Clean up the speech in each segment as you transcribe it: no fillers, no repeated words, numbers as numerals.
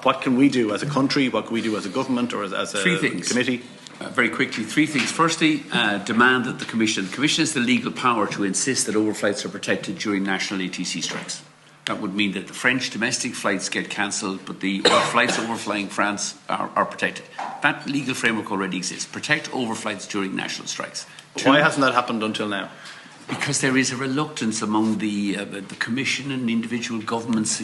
What can we do as a country? What can we do as a government or as a committee? Very quickly, three things. Firstly, demand that the Commission has the legal power to insist that overflights are protected during national ATC strikes. That would mean that the French domestic flights get cancelled, but the flights overflying France are protected. That legal framework already exists. Protect overflights during national strikes. Why hasn't that happened until now? Because there is a reluctance among the Commission and individual governments.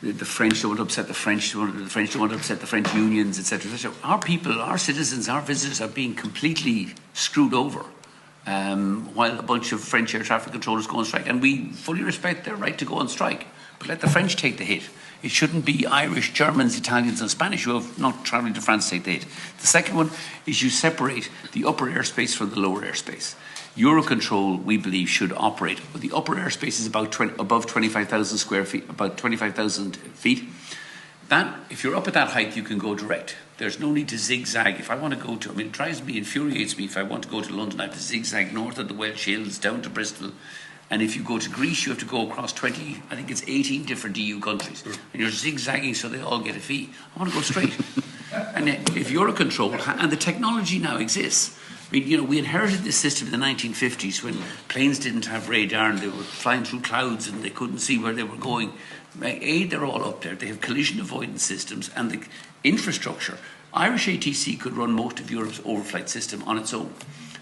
The French don't want to upset the French. The French don't want to upset the French unions, etc., etc. Our people, our citizens, our visitors are being completely screwed over, while a bunch of French air traffic controllers go on strike. And we fully respect their right to go on strike, but let the French take the hit. It shouldn't be Irish, Germans, Italians and Spanish who have not travelling to France take the hit. The second one is you separate the upper airspace from the lower airspace. Eurocontrol, we believe, should operate. But the upper airspace is about above 25,000 square feet, about 25,000 feet. That, if you're up at that height, you can go direct. There's no need to zigzag. If I want to go to, it drives me, infuriates me. If I want to go to London, I have to zigzag north of the Welsh Hills down to Bristol. And if you go to Greece, you have to go across 18 different EU countries. And you're zigzagging so they all get a fee. I want to go straight. And if Eurocontrol, and the technology now exists. I mean, we inherited this system in the 1950s when planes didn't have radar and they were flying through clouds and they couldn't see where they were going. They're all up there. They have collision avoidance systems and the infrastructure. Irish ATC could run most of Europe's overflight system on its own.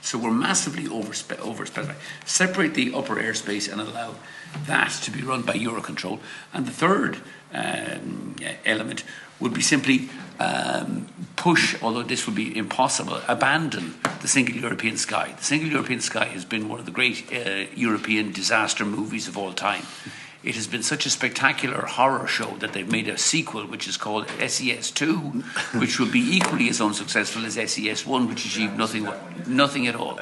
So we're massively overspecified. Separate the upper airspace and allow that to be run by Eurocontrol. And the third element would be simply push, although this would be impossible, abandon the single European sky. The single European sky has been one of the great European disaster movies of all time. It has been such a spectacular horror show that they've made a sequel which is called SES2, which will be equally as unsuccessful as SES1, which achieved nothing at all.